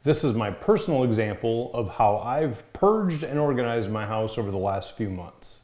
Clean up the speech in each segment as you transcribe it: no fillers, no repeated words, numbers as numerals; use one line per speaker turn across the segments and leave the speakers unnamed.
This is my personal example of how I've purged and organized my house over the last few months.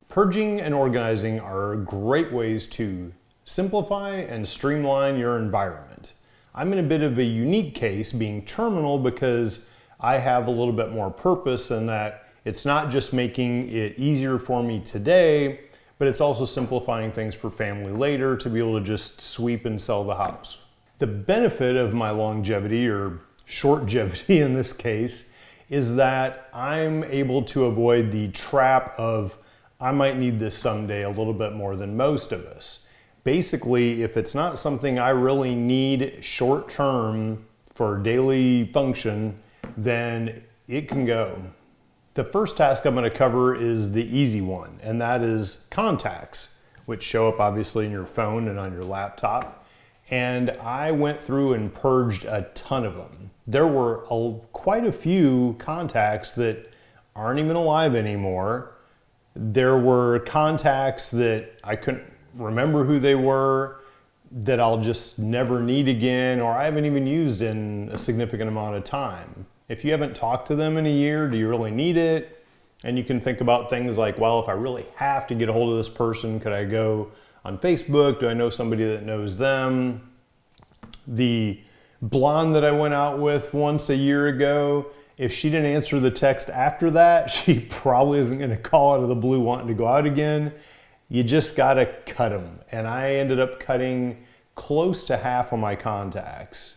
Purging and organizing are great ways to simplify and streamline your environment. I'm in a bit of a unique case being terminal because I have a little bit more purpose in that it's not just making it easier for me today, but it's also simplifying things for family later to be able to just sweep and sell the house. The benefit of my longevity, or shortgevity in this case, is that I'm able to avoid the trap of I might need this someday a little bit more than most of us. Basically, if it's not something I really need short term for daily function, then it can go. The first task I'm going to cover is the easy one, and that is contacts, which show up obviously in your phone and on your laptop. And I went through and purged a ton of them. There were quite a few contacts that aren't even alive anymore. There were contacts that I couldn't remember who they were, that I'll just never need again, or I haven't even used in a significant amount of time. If you haven't talked to them in a year, do you really need it? And you can think about things like, well, if I really have to get a hold of this person, could I go on Facebook? Do I know somebody that knows them? The blonde that I went out with once a year ago, if she didn't answer the text after that, she probably isn't going to call out of the blue wanting to go out again. You just got to cut them. And I ended up cutting close to half of my contacts.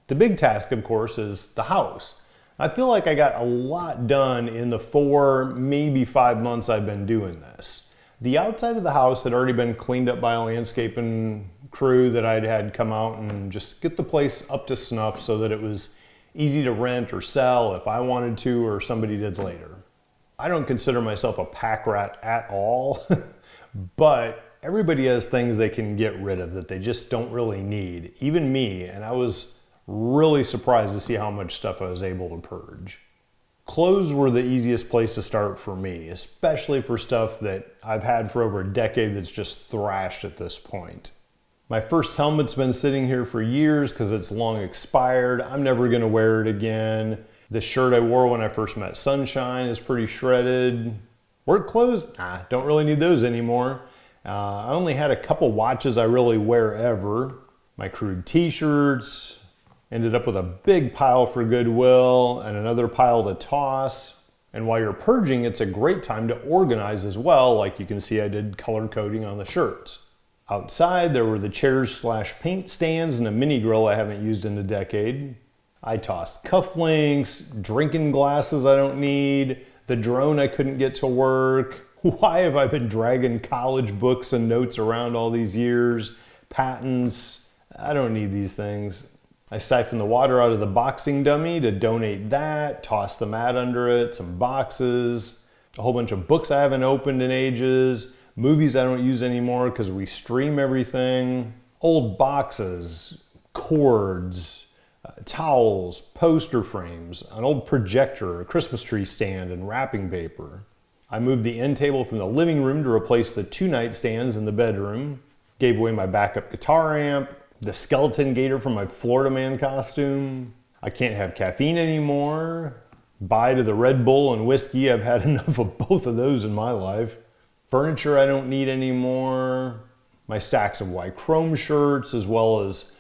The big task, of course, is the house. I feel like I got a lot done in the 4, maybe 5 months I've been doing this. The outside of the house had already been cleaned up by a landscaping crew that I'd had come out and just get the place up to snuff so that it was easy to rent or sell if I wanted to, or somebody did later. I don't consider myself a pack rat at all, but everybody has things they can get rid of that they just don't really need, even me, and I was really surprised to see how much stuff I was able to purge. Clothes were the easiest place to start for me, especially for stuff that I've had for over a decade that's just thrashed at this point. My first helmet's been sitting here for years because it's long expired. I'm never going to wear it again. The shirt I wore when I first met Sunshine is pretty shredded. Work clothes? Don't really need those anymore. I only had a couple watches I really wear ever. My crude t-shirts. Ended up with a big pile for Goodwill and another pile to toss. And while you're purging, it's a great time to organize as well. Like you can see I did color coding on the shirts. Outside, there were the chairs/paint stands and a mini grill I haven't used in a decade. I tossed cufflinks, drinking glasses I don't need, the drone I couldn't get to work. Why have I been dragging college books and notes around all these years? Patents, I don't need these things. I siphoned the water out of the boxing dummy to donate that, tossed the mat under it, some boxes, a whole bunch of books I haven't opened in ages, movies I don't use anymore because we stream everything, old boxes, cords, towels, poster frames, an old projector, a Christmas tree stand, and wrapping paper. I moved the end table from the living room to replace the 2 nightstands in the bedroom, gave away my backup guitar amp, the skeleton gator from my Florida Man costume. I can't have caffeine anymore. Bye to the Red Bull and whiskey. I've had enough of both of those in my life. Furniture I don't need anymore. My stacks of white chrome shirts, as well as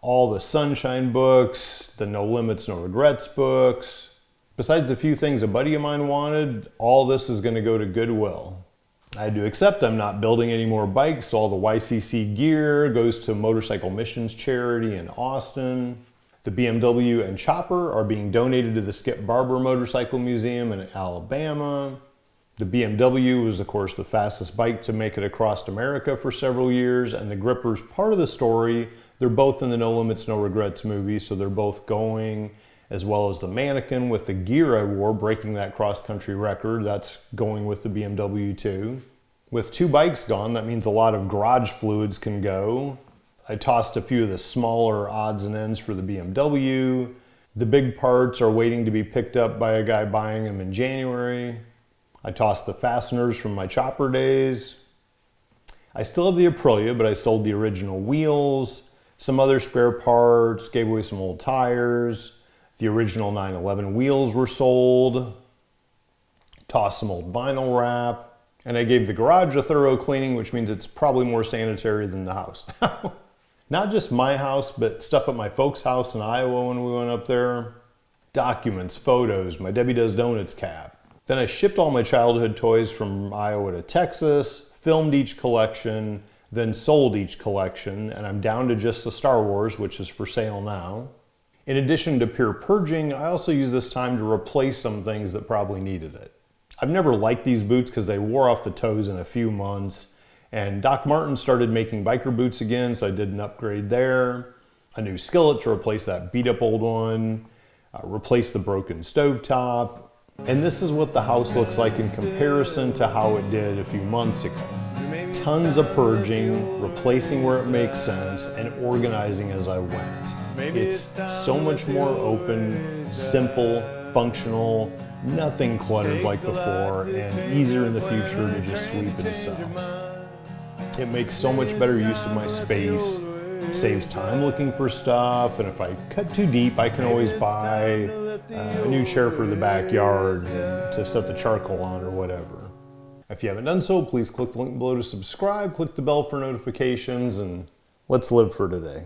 all the Sunshine books, the No Limits, No Regrets books. Besides the few things a buddy of mine wanted, all this is going to go to Goodwill. I had to accept I'm not building any more bikes, so all the YCC gear goes to Motorcycle Missions charity in Austin. The BMW and chopper are being donated to the Skip Barber Motorcycle Museum in Alabama. The BMW was, of course, the fastest bike to make it across America for several years, and the gripper's part of the story. They're both in the No Limits, No Regrets movie, so they're both going, as well as the mannequin with the gear I wore, breaking that cross-country record. That's going with the BMW too. With 2 bikes gone, that means a lot of garage fluids can go. I tossed a few of the smaller odds and ends for the BMW. The big parts are waiting to be picked up by a guy buying them in January. I tossed the fasteners from my chopper days. I still have the Aprilia, but I sold the original wheels, some other spare parts, gave away some old tires. The original 911 wheels were sold, tossed some old vinyl wrap, and I gave the garage a thorough cleaning, which means it's probably more sanitary than the house now. Not just my house, but stuff at my folks' house in Iowa when we went up there. Documents, photos, my Debbie Does Donuts cap. Then I shipped all my childhood toys from Iowa to Texas, filmed each collection, then sold each collection, and I'm down to just the Star Wars, which is for sale now. In addition to pure purging, I also use this time to replace some things that probably needed it. I've never liked these boots because they wore off the toes in a few months, and Doc Martin started making biker boots again, so I did an upgrade there. A new skillet to replace that beat up old one, replace the broken stovetop, and this is what the house looks like in comparison to how it did a few months ago. Tons of purging, replacing where it makes sense, and organizing as I went. It's so much more open, simple, functional, nothing cluttered like before, and easier in the future to just sweep and sell. It makes so much better use of my space, saves time looking for stuff, and if I cut too deep, I can always buy a new chair for the backyard to set the charcoal on or whatever. If you haven't done so, please click the link below to subscribe, click the bell for notifications, and let's live for today.